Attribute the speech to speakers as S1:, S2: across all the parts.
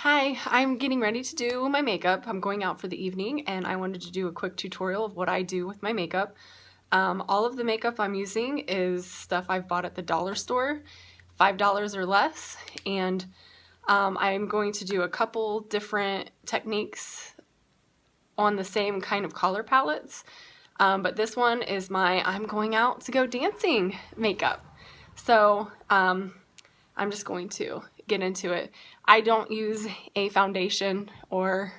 S1: Hi, I'm getting ready to do my makeup. I'm going out for the evening and I wanted to do a quick tutorial of what I do with my makeup. All of the makeup I'm using is stuff I've bought at the dollar store, $5 or less, and I'm going to do a couple different techniques on the same kind of color palettes, but this one is my I'm going out to go dancing makeup. So I'm just going to get into it. I don't use a foundation or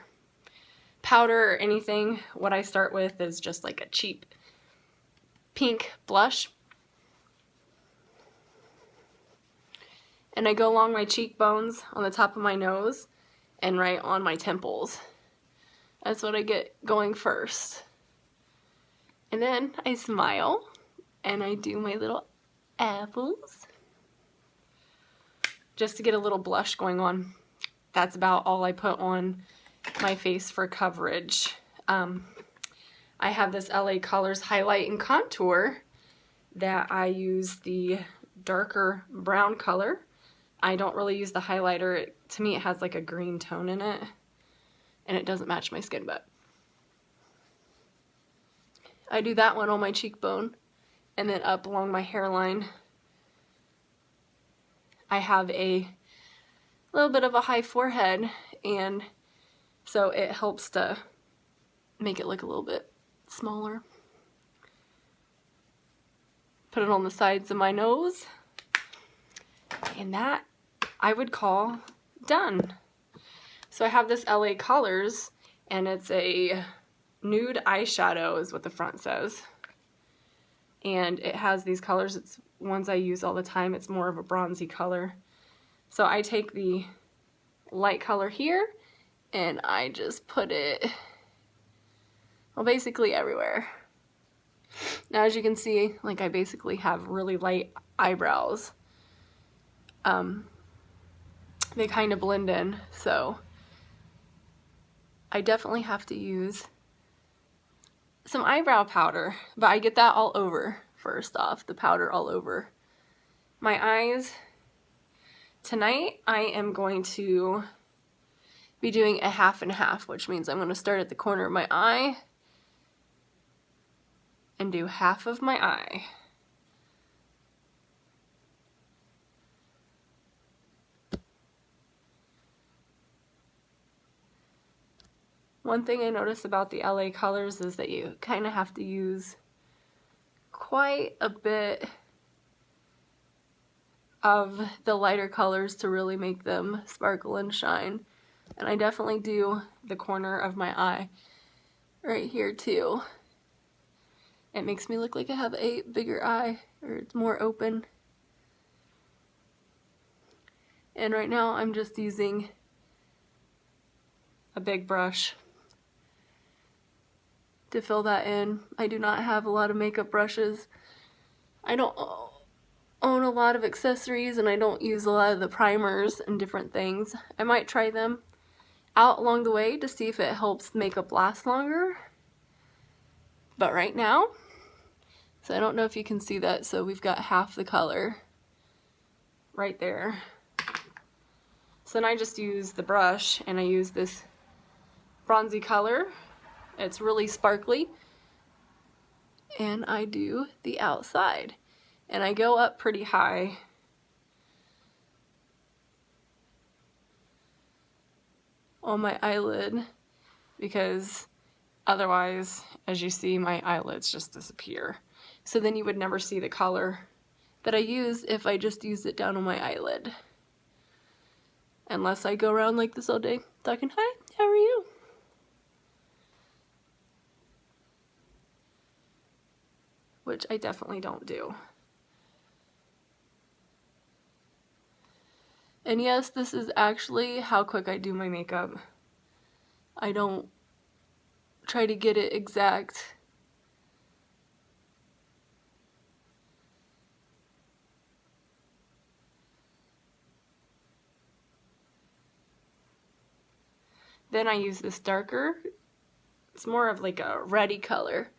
S1: powder or anything. What I start with is just like a cheap pink blush. And I go along my cheekbones, on the top of my nose, and right on my temples. That's what I get going first. And then I smile, and I do my little apples, just to get a little blush going on. That's about all I put on my face for coverage. I have this LA Colors Highlight and Contour that I use the darker brown color. I don't really use the highlighter. To me, it has like a green tone in it, and it doesn't match my skin, but I do that one on my cheekbone, and then up along my hairline. I have a little bit of a high forehead, and so it helps to make it look a little bit smaller. Put it on the sides of my nose, and that I would call done. So I have this LA Colors, and it's a nude eyeshadow is what the front says. And it has these colors. It's ones I use all the time. It's more of a bronzy color. So I take the light color here and I just put it, well, basically everywhere. Now, as you can see, like, I basically have really light eyebrows. They kind of blend in, so I definitely have to use some eyebrow powder, but I get that all over first off, the powder all over my eyes. Tonight I am going to be doing a half and half, which means I'm going to start at the corner of my eye and do half of my eye. One thing I notice about the LA Colors is that you kind of have to use quite a bit of the lighter colors to really make them sparkle and shine. And I definitely do the corner of my eye right here too. It makes me look like I have a bigger eye, or it's more open. And right now I'm just using a big brush to fill that in. I do not have a lot of makeup brushes. I don't own a lot of accessories, and I don't use a lot of the primers and different things. I might try them out along the way to see if it helps makeup last longer. But right now, so I don't know if you can see that, so we've got half the color right there. So then I just use the brush, and I use this bronzy color. It's really sparkly, and I do the outside, and I go up pretty high. On my eyelid, because otherwise, as you see, my eyelids just disappear. So then you would never see the color that I use if I just use it down on my eyelid. Unless I go around like this all day talking, "Hi, how are you?" Which I definitely don't do. And yes, this is actually how quick I do my makeup. I don't try to get it exact. Then I use this darker, it's more of like a reddy color,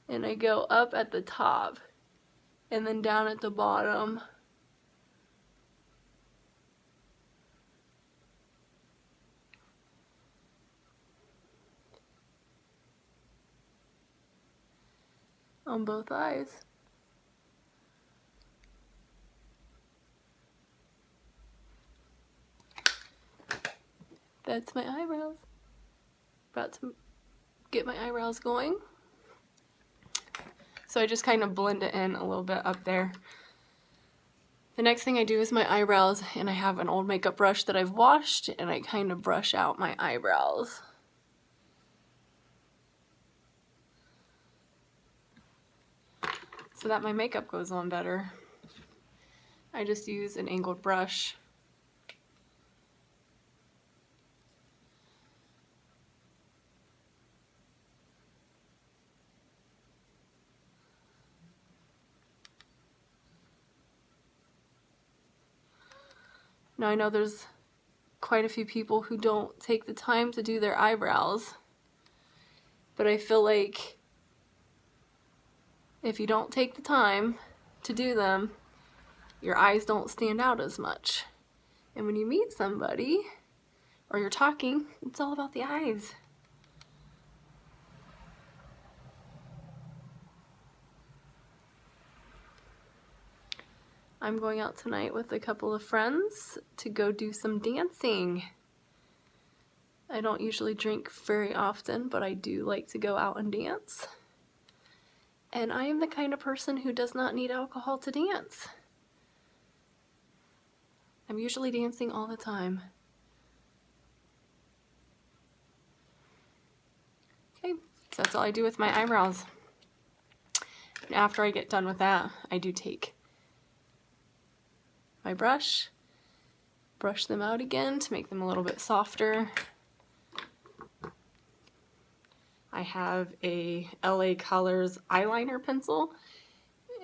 S1: and I go up at the top and then down at the bottom. on both eyes. That's my eyebrows. About to get my eyebrows going. So I just kind of blend it in a little bit up there. The next thing I do is my eyebrows, and I have an old makeup brush that I've washed, and I kind of brush out my eyebrows. So that my makeup goes on better. I just use an angled brush. Now I know there's quite a few people who don't take the time to do their eyebrows, but I feel like if you don't take the time to do them, your eyes don't stand out as much. And when you meet somebody or you're talking, it's all about the eyes. I'm going out tonight with a couple of friends to go do some dancing. I don't usually drink very often, but I do like to go out and dance. And I am the kind of person who does not need alcohol to dance. I'm usually dancing all the time. Okay, so that's all I do with my eyebrows. And after I get done with that, I do take my brush, brush them out again to make them a little bit softer. I have a LA Colors eyeliner pencil,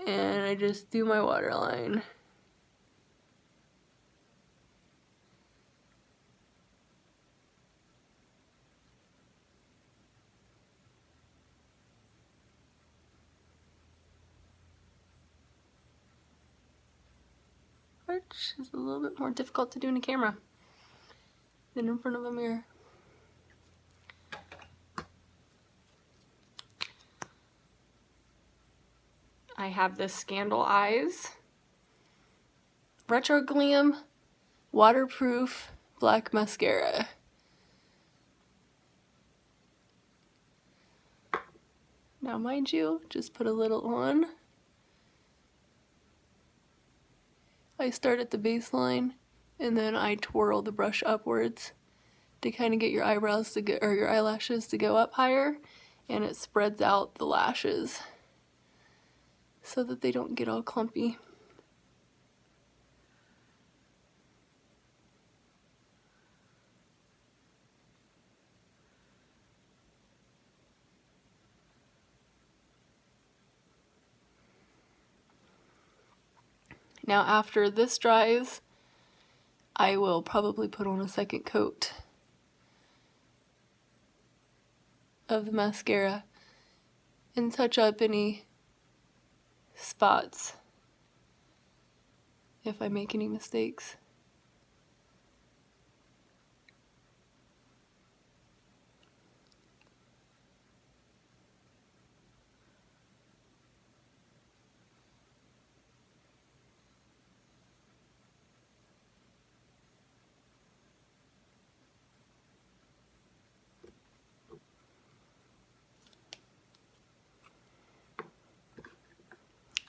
S1: and I just do my waterline. Which is a little bit more difficult to do in a camera than in front of a mirror. I have this Scandal Eyes Retro Glam Waterproof Black Mascara. Now mind you, just put a little on. I start at the baseline, and then I twirl the brush upwards to kind of get your eyebrows to get, or your eyelashes to go up higher, and it spreads out the lashes so that they don't get all clumpy. Now after this dries, I will probably put on a second coat of the mascara and touch up any spots if I make any mistakes.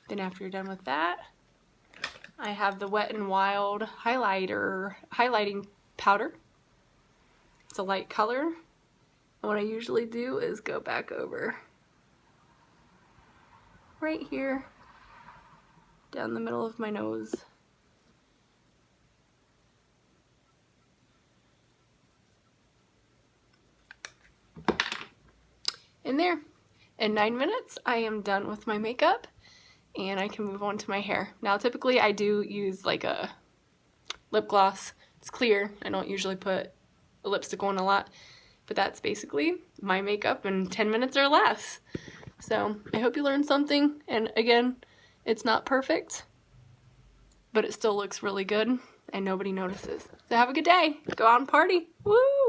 S1: Then after you're done with that, I have the Wet n Wild highlighting powder. It's a light color. And what I usually do is go back over right here, down the middle of my nose. In there. In 9 minutes, I am done with my makeup, and I can move on to my hair. Now typically I do use like a lip gloss. It's clear. I don't usually put a lipstick on a lot, but that's basically my makeup in 10 minutes or less. So I hope you learned something, and again, it's not perfect, but it still looks really good and nobody notices. So have a good day. Go out and party. Woo!